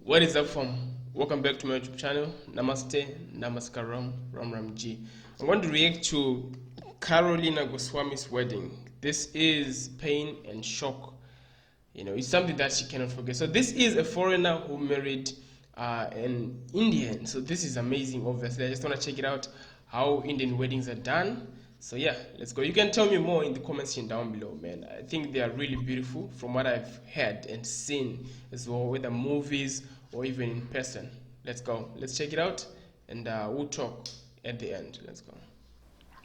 What is up, fam? Welcome back to my YouTube channel. Namaste, Namaskaram, Ram Ram Ji. I'm going to react to Karolina Goswami's wedding. This is pain and shock. It's something that she cannot forget. So this is a foreigner who married an Indian. So this is amazing, obviously. I just want to check it out, how Indian weddings are done. So yeah, let's go. You can tell me more in the comment section down below, man. I think they are really beautiful from what I've heard and seen as well, whether movies or even in person. Let's go. Let's check it out, and we'll talk at the end. Let's go.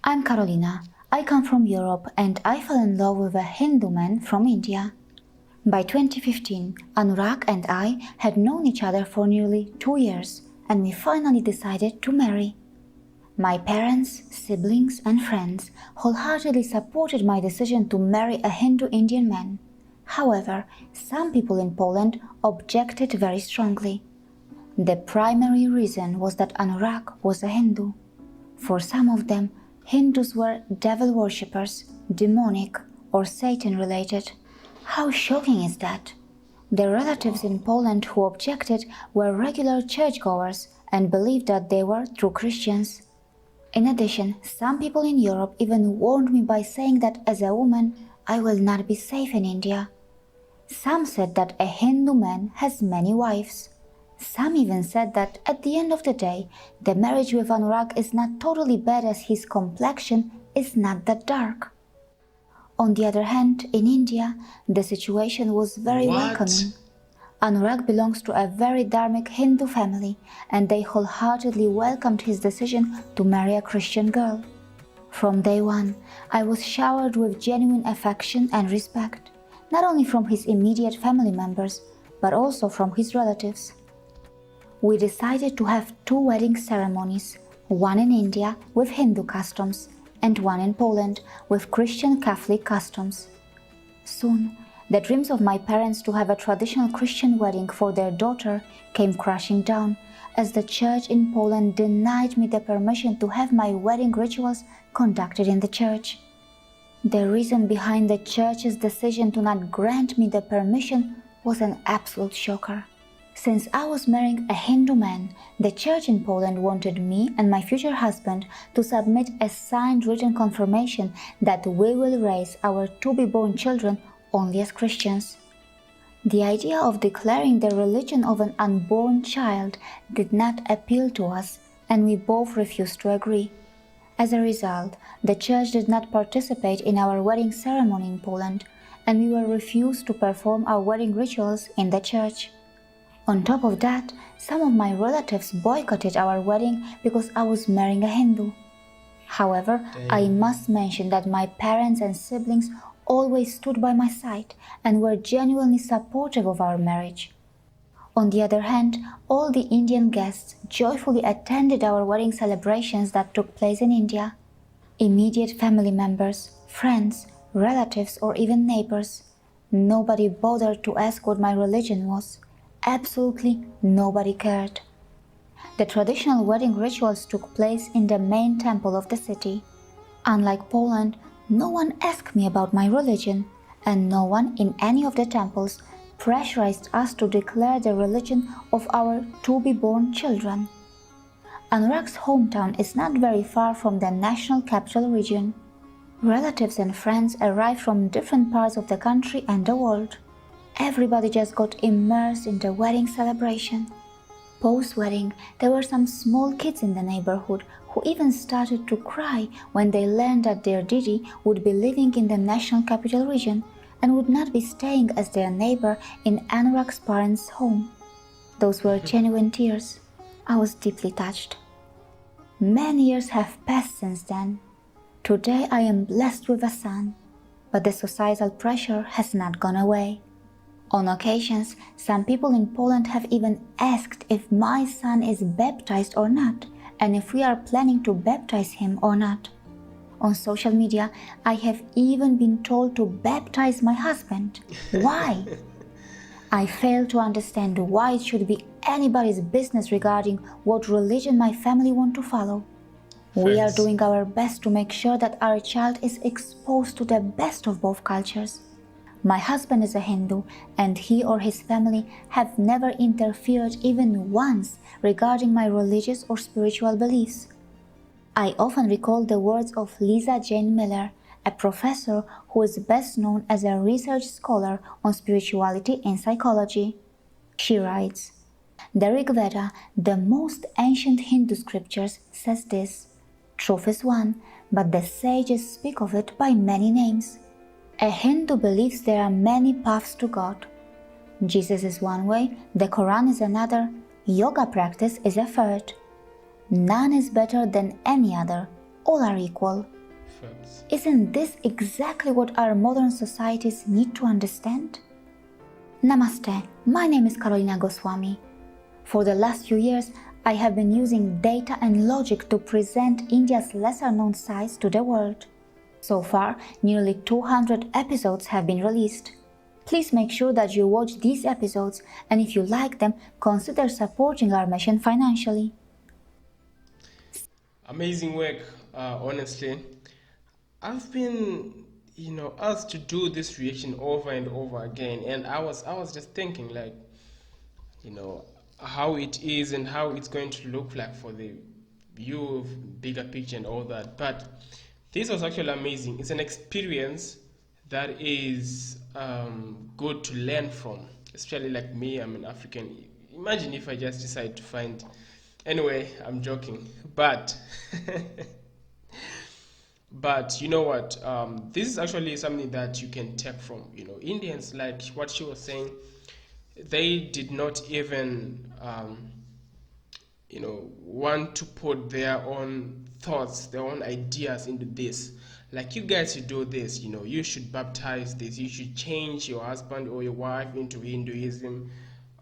I'm Karolina. I come from Europe and I fell in love with a Hindu man from India. By 2015, Anurag and I had known each other for nearly 2 years and we finally decided to marry. My parents, siblings and friends wholeheartedly supported my decision to marry a Hindu-Indian man. However, some people in Poland objected very strongly. The primary reason was that Anurag was a Hindu. For some of them, Hindus were devil worshippers, demonic or Satan-related. How shocking is that? The relatives in Poland who objected were regular churchgoers and believed that they were true Christians. In addition, some people in Europe even warned me by saying that as a woman, I will not be safe in India. Some said that a Hindu man has many wives. Some even said that at the end of the day, the marriage with Anurag is not totally bad as his complexion is not that dark. On the other hand, in India, the situation was very welcoming. Anurag belongs to a very dharmic Hindu family and they wholeheartedly welcomed his decision to marry a Christian girl. From day one, I was showered with genuine affection and respect, not only from his immediate family members, but also from his relatives. We decided to have 2 wedding ceremonies, one in India with Hindu customs and one in Poland with Christian Catholic customs. Soon, the dreams of my parents to have a traditional Christian wedding for their daughter came crashing down as the church in Poland denied me the permission to have my wedding rituals conducted in the church. The reason behind the church's decision to not grant me the permission was an absolute shocker. Since I was marrying a Hindu man, the church in Poland wanted me and my future husband to submit a signed written confirmation that we will raise our to-be-born children only as Christians. The idea of declaring the religion of an unborn child did not appeal to us, and we both refused to agree. As a result, the church did not participate in our wedding ceremony in Poland, and we were refused to perform our wedding rituals in the church. On top of that, some of my relatives boycotted our wedding because I was marrying a Hindu. However, I must mention that my parents and siblings always stood by my side and were genuinely supportive of our marriage. On the other hand, all the Indian guests joyfully attended our wedding celebrations that took place in India. Immediate family members, friends, relatives or even neighbors. Nobody bothered to ask what my religion was. Absolutely nobody cared. The traditional wedding rituals took place in the main temple of the city. Unlike Poland, no one asked me about my religion, and no one in any of the temples pressurized us to declare the religion of our to-be-born children. Anurag's hometown is not very far from the national capital region. Relatives and friends arrived from different parts of the country and the world. Everybody just got immersed in the wedding celebration. Post-wedding, there were some small kids in the neighborhood who even started to cry when they learned that their Didi would be living in the national capital region and would not be staying as their neighbor in Anurag's parents' home. Those were genuine tears. I was deeply touched. Many years have passed since then. Today I am blessed with a son, but the societal pressure has not gone away. On occasions, some people in Poland have even asked if my son is baptized or not, and if we are planning to baptize him or not. On social media, I have even been told to baptize my husband. Why? I fail to understand why it should be anybody's business regarding what religion my family want to follow. We are doing our best to make sure that our child is exposed to the best of both cultures. My husband is a Hindu, and he or his family have never interfered even once regarding my religious or spiritual beliefs. I often recall the words of Lisa Jane Miller, a professor who is best known as a research scholar on spirituality and psychology. She writes, "The Rig Veda, the most ancient Hindu scriptures, says this: truth is one, but the sages speak of it by many names. A Hindu believes there are many paths to God. Jesus is one way, the Quran is another, yoga practice is a third. None is better than any other, all are equal." Facts. Isn't this exactly what our modern societies need to understand? Namaste, my name is Karolina Goswami. For the last few years, I have been using data and logic to present India's lesser-known sides to the world. So far, nearly 200 episodes have been released. Please make sure that you watch these episodes, and if you like them, consider supporting our mission financially. Amazing work, honestly. I've been, asked to do this reaction over and over again, and I was just thinking, like, you know, how it is and how it's going to look like for the view of bigger picture and all that. But this was actually amazing. It's an experience that is good to learn from, especially like me. I'm an African. Imagine if I just decide to find. Anyway, I'm joking, but but you know what? This is actually something that you can take from. Indians, like what she was saying, they did not even want to put their own thoughts, their own ideas into this. Like, you guys should do this, you should baptize this, you should change your husband or your wife into Hinduism.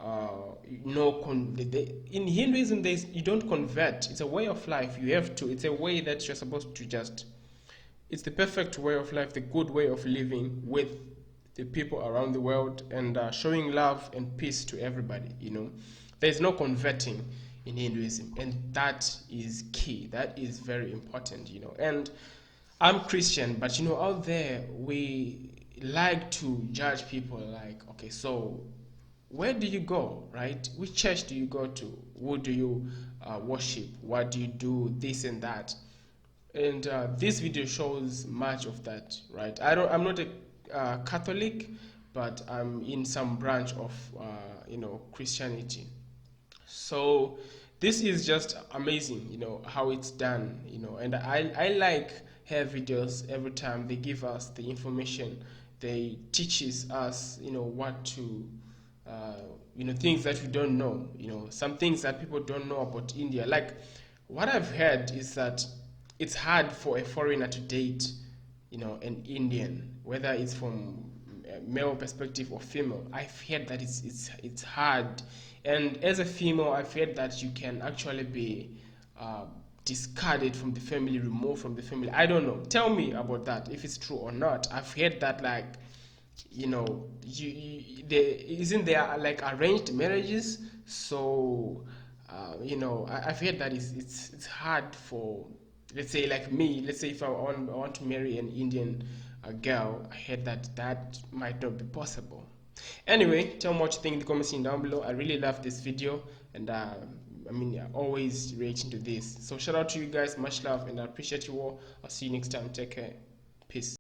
In Hinduism, you don't convert. It's a way of life. You have to. It's a way that you're supposed to just. It's the perfect way of life, the good way of living with the people around the world, and showing love and peace to everybody. There's no converting in Hinduism, and that is key. That is very important. And I'm Christian, but out there we like to judge people like, okay, so where do you go, right? Which church do you go to? Who do you worship? What do you do? This and that. And this video shows much of that, right? I'm not a Catholic, but I'm in some branch of Christianity. So this is just amazing, how it's done, and I like her videos. Every time they give us the information, they teaches us, what to things that we don't know, some things that people don't know about India. Like, what I've heard is that it's hard for a foreigner to date, an Indian, whether it's from a male perspective or female. I've heard that it's hard, and as a female, I've heard that you can actually be discarded from the family, removed from the family. I don't know. Tell me about that, if it's true or not. I've heard that, like, isn't there like arranged marriages? So I've heard that it's hard for, let's say, like me. Let's say if I want to marry an Indian girl, I heard that might not be possible. Anyway, tell me what you think in the comments down below. I really love this video, and I always reaction to this. So shout out to you guys, much love, and I appreciate you all. I'll see you next time. Take care. Peace.